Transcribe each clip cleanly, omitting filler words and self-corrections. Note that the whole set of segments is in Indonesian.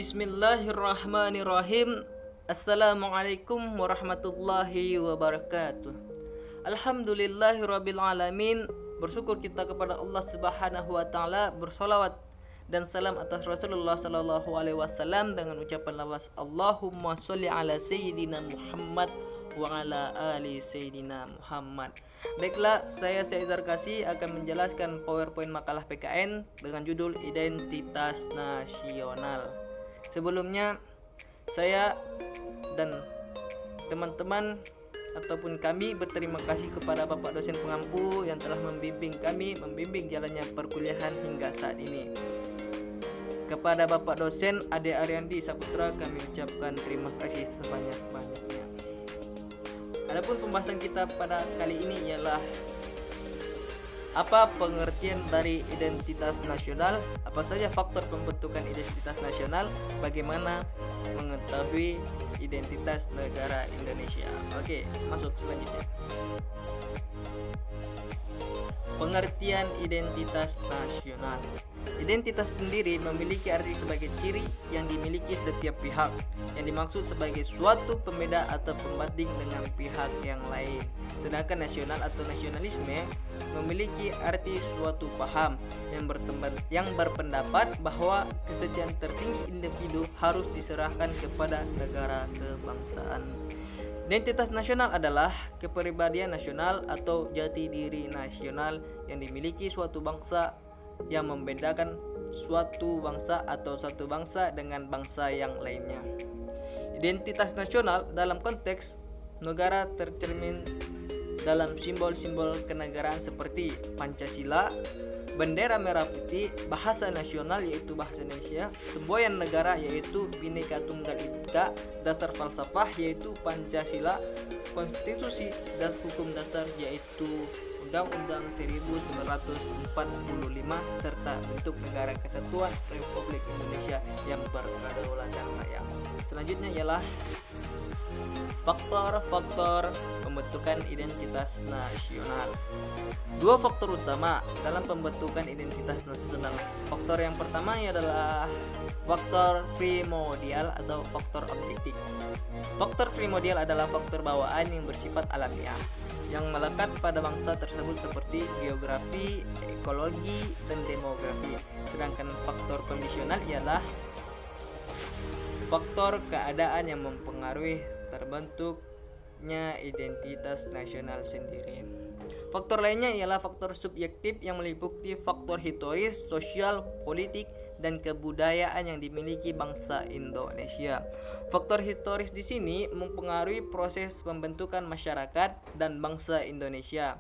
Bismillahirrahmanirrahim. Assalamualaikum warahmatullahi wabarakatuh. Alhamdulillahirabbil alamin. Bersyukur kita kepada Allah Subhanahu wa taala, bersolawat dan salam atas Rasulullah sallallahu alaihi wasallam dengan ucapan lafaz Allahumma sholli ala sayyidina Muhammad wa ala ali sayyidina Muhammad. Baiklah, saya Syed Zarkasi akan menjelaskan PowerPoint makalah PKN dengan judul Identitas Nasional. Sebelumnya, saya dan teman-teman ataupun kami berterima kasih kepada Bapak dosen pengampu yang telah membimbing kami, membimbing jalannya perkuliahan hingga saat ini. Kepada Bapak dosen Ade Ariandi Saputra kami ucapkan terima kasih sebanyak-banyaknya. Adapun pembahasan kita pada kali ini ialah apa pengertian dari identitas nasional, apa saja faktor pembentukan identitas nasional, bagaimana mengetahui identitas negara Indonesia. Oke, masuk selanjutnya. Pengertian identitas nasional. Identitas sendiri memiliki arti sebagai ciri yang dimiliki setiap pihak, yang dimaksud sebagai suatu pembeda atau pembanding dengan pihak yang lain. Sedangkan nasional atau nasionalisme memiliki arti suatu paham yang berpendapat bahwa kesetiaan tertinggi individu harus diserahkan kepada negara kebangsaan. Identitas nasional adalah kepribadian nasional atau jati diri nasional yang dimiliki suatu bangsa, yang membedakan suatu bangsa atau satu bangsa dengan bangsa yang lainnya. Identitas nasional dalam konteks negara tercermin dalam simbol-simbol kenegaraan seperti Pancasila, bendera merah putih, bahasa nasional yaitu bahasa Indonesia, semboyan negara yaitu Bhinneka Tunggal Ika, dasar falsafah yaitu Pancasila, konstitusi dan hukum dasar yaitu Undang-Undang 1945 serta bentuk negara kesatuan Republik Indonesia yang berkedaulatan rakyat. Selanjutnya ialah faktor-faktor pembentukan identitas nasional. Dua faktor utama dalam pembentukan identitas nasional. Faktor yang pertama adalah faktor primordial atau faktor objektif. Faktor primordial adalah faktor bawaan yang bersifat alamiah, yang melekat pada bangsa tersebut seperti geografi, ekologi, dan demografi. Sedangkan faktor kondisional ialah faktor keadaan yang mempengaruhi terbentuknya identitas nasional sendiri. Faktor lainnya ialah faktor subjektif yang meliputi faktor historis, sosial, politik, dan kebudayaan yang dimiliki bangsa Indonesia. Faktor historis di sini mempengaruhi proses pembentukan masyarakat dan bangsa Indonesia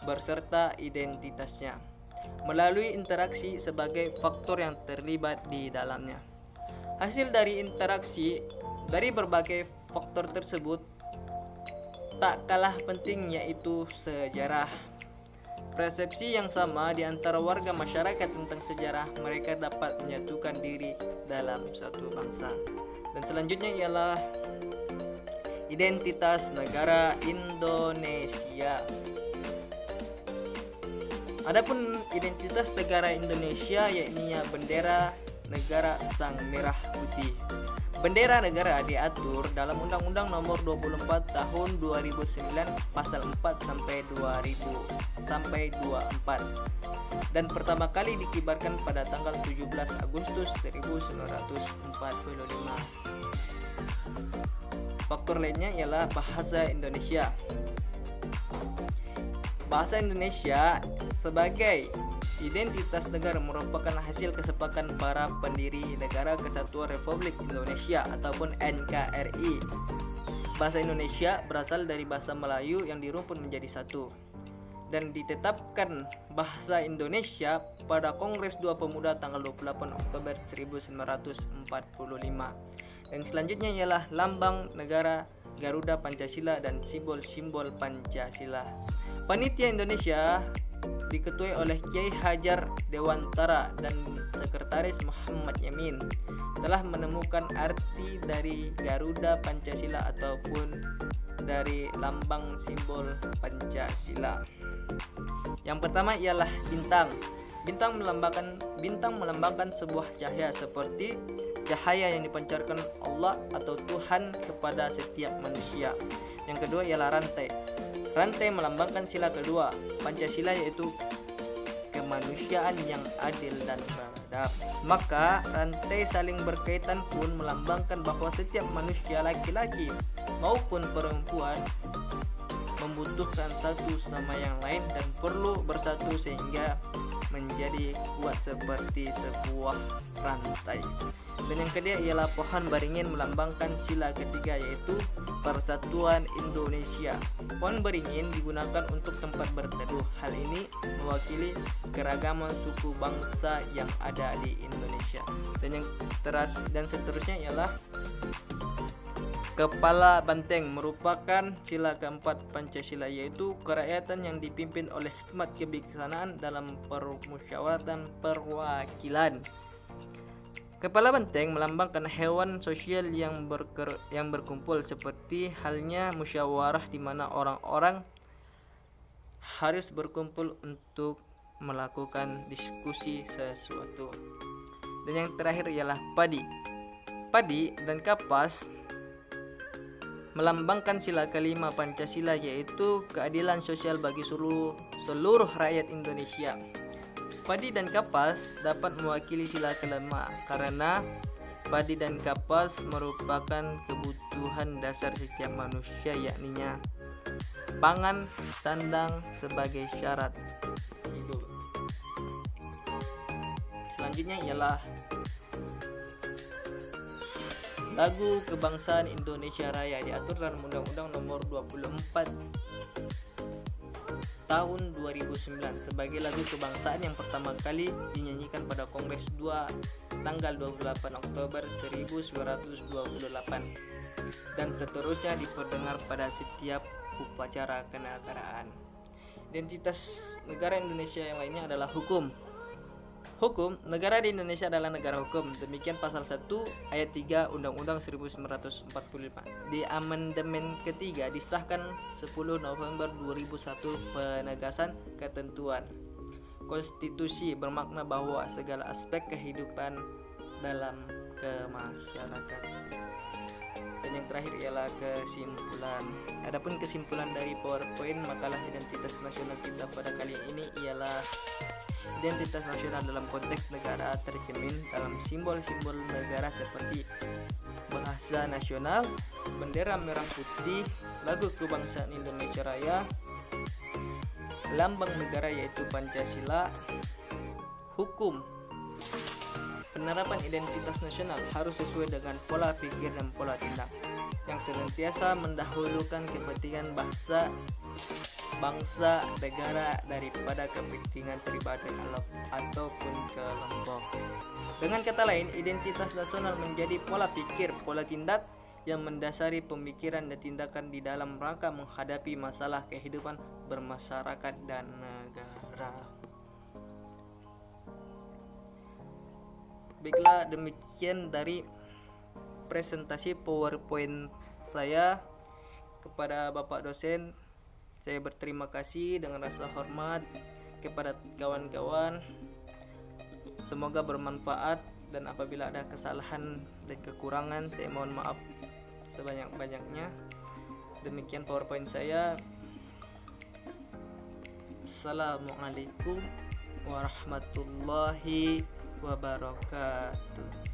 berserta identitasnya melalui interaksi sebagai faktor yang terlibat di dalamnya. Hasil dari interaksi dari berbagai faktor tersebut tak kalah penting yaitu sejarah. Persepsi yang sama di antara warga masyarakat tentang sejarah mereka dapat menyatukan diri dalam satu bangsa. Dan selanjutnya ialah identitas negara Indonesia. Adapun identitas negara Indonesia yakni bendera negara Sang Merah Putih. Bendera negara diatur dalam Undang-Undang Nomor 24 Tahun 2009 Pasal 4 sampai 24 dan pertama kali dikibarkan pada tanggal 17 Agustus 1945. Faktor lainnya ialah bahasa Indonesia. Bahasa Indonesia sebagai identitas negara merupakan hasil kesepakatan para pendiri Negara Kesatuan Republik Indonesia ataupun NKRI. Bahasa Indonesia berasal dari bahasa Melayu yang dirumpun menjadi satu dan ditetapkan bahasa Indonesia pada Kongres Dua Pemuda tanggal 28 Oktober 1945. Dan selanjutnya ialah lambang negara Garuda Pancasila dan simbol-simbol Pancasila. Panitia Indonesia diketuai oleh Kiai Hajar Dewantara dan Sekretaris Muhammad Yamin telah menemukan arti dari Garuda Pancasila ataupun dari lambang simbol Pancasila. Yang pertama ialah bintang. Bintang melambangkan sebuah cahaya seperti cahaya yang dipancarkan Allah atau Tuhan kepada setiap manusia. Yang kedua ialah rantai. Rantai melambangkan sila kedua Pancasila, yaitu kemanusiaan yang adil dan beradab. Maka rantai saling berkaitan pun melambangkan bahwa setiap manusia, laki-laki maupun perempuan, membutuhkan satu sama yang lain dan perlu bersatu sehingga menjadi kuat seperti sebuah rantai. Dan yang ketiga ialah pohon beringin melambangkan sila ketiga, yaitu persatuan Indonesia. Pohon beringin digunakan untuk tempat berteduh. Hal ini mewakili keragaman suku bangsa yang ada di Indonesia. Dan seterusnya ialah kepala banteng, merupakan sila keempat Pancasila, yaitu kerakyatan yang dipimpin oleh hikmat kebijaksanaan dalam permusyawaratan perwakilan. Kepala banteng melambangkan hewan sosial yang berkumpul, seperti halnya musyawarah di mana orang-orang harus berkumpul untuk melakukan diskusi sesuatu. Dan yang terakhir ialah padi. Padi dan kapas melambangkan sila kelima Pancasila, yaitu keadilan sosial bagi seluruh rakyat Indonesia. Padi dan kapas dapat mewakili sila kelima karena padi dan kapas merupakan kebutuhan dasar setiap manusia, yakninya pangan, sandang sebagai syarat hidup. Selanjutnya ialah lagu kebangsaan Indonesia Raya, diatur dalam Undang-Undang Nomor 24 Tahun 2009 sebagai lagu kebangsaan yang pertama kali dinyanyikan pada Kongres 2 tanggal 28 Oktober 1928 dan seterusnya diperdengar pada setiap upacara kenegaraan. Identitas negara Indonesia yang lainnya adalah hukum. Hukum, negara di Indonesia adalah negara hukum. Demikian pasal 1 ayat 3 Undang-Undang 1945. Di amandemen ketiga disahkan 10 November 2001 penegasan ketentuan konstitusi bermakna bahwa segala aspek kehidupan dalam kemasyarakatan. Dan yang terakhir ialah kesimpulan. Adapun kesimpulan dari PowerPoint makalah identitas nasional kita pada kali ini ialah identitas nasional dalam konteks negara tercermin dalam simbol-simbol negara seperti bahasa nasional, bendera merah putih, lagu kebangsaan Indonesia Raya, lambang negara yaitu Pancasila, hukum. Penerapan identitas nasional harus sesuai dengan pola pikir dan pola tindak yang senantiasa mendahulukan kepentingan bangsa negara daripada kepentingan pribadi ataupun kelompok. Dengan kata lain, identitas nasional menjadi pola pikir, pola tindak yang mendasari pemikiran dan tindakan di dalam rangka menghadapi masalah kehidupan bermasyarakat dan negara. Baiklah, demikian dari presentasi PowerPoint saya. Kepada Bapak dosen, saya berterima kasih dengan rasa hormat. Kepada kawan-kawan, semoga bermanfaat, dan apabila ada kesalahan dan kekurangan saya mohon maaf sebanyak-banyaknya. Demikian PowerPoint saya. Assalamualaikum warahmatullahi wabarakatuh.